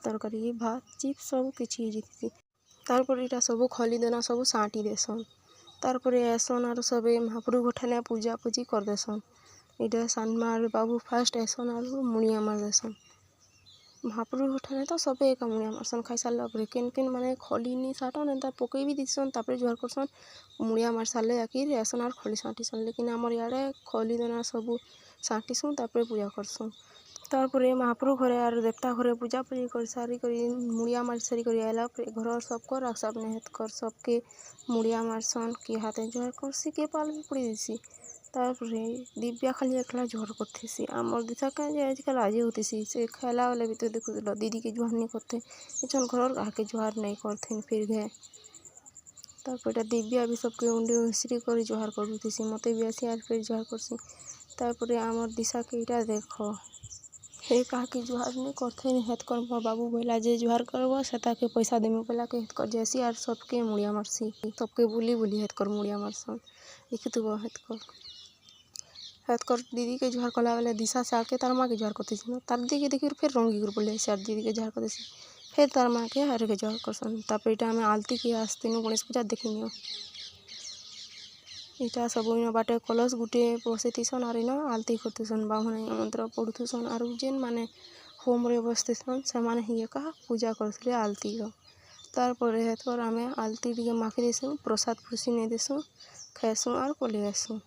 तरकारी भात चिप्स सब किछि जितिसी। तारपर इटा सब खली देना सब साँटी देसन। तारपर ऐसन आर सबे महाप्रभु गोठाने पूजा पूजी कर देसन। इटा सानमार बाबू फास्ट ऐसन आर मुड़िया मार देसन। महाप्रभु गोठाने तो सबे एका मुड़िया मारसन खाई सारला परे केन केन माने खली नी साटन एंता पकई भी दिसन तापर जुहार करसन मुड़िया मार सारले आकिर ऐसन आर खली साँटीसन। लेकिन आमर इयाडे खली देना सब साँटीसन तापर पूजा करसन। तारपरे महाप्रभु घरे आर देवता घरे पूजा पूजी कर सारी करी मुड़िया मार सारी करी आइला परे घर सबको राक्षस नेहत कर सबके मुड़िया मारसन कि हाथे जुहार करसी के पाल भी पड़ी दिसी। तारपरे दिव्या खाली एकला जुहार करथेसी आमर दिशा के जे आजकल आज होतीसी से खेला वाले भी तो देखो दीदी के जुहार नहीं करते इचन घर कहा के जुहार नहीं करथे फिर घे। तारपर दिव्या भी सबके उंडी उसिरी कर जुहार करथेसी मते भी आसी आर फिर जुहार करसी। तारपरे आमर दिशा के इटा देखो हे कहा कि जुहार नहीं करथे हेत कर मोर बाबू बोला जे जुहार करबो सेता के पैसा देमु बोला के हेत कर जैसी आर सबके मुड़िया मारसी सबके बुली बुली हेत कर मुड़िया मारसन लिखितबो हेत कर दीदी के जुहार कला वाले दिशा से आके तार माँ के जुहार करतेसी ना तार दीदी के देखिर फिर रंगी कर बोले से दीदी के जुहार करतेसी फिर तार माँ के हर के जुहार करसन। तापर इटा हमें आलती के आस्तीनु गणेश पूजा देखिनियो इटा सब इन बाटे कलश गुटे बसेतीसन और इन आलती करतेसन बाहुन मंत्र पढ़ुथसन और जेन माने होम रे बसतेसन से माने ही का पूजा करथले आलती रो। तारपर हेत कर आमे आलती टिके माखी देसु प्रसाद खुशी नहीं देसु खाएसु और पलि आसु।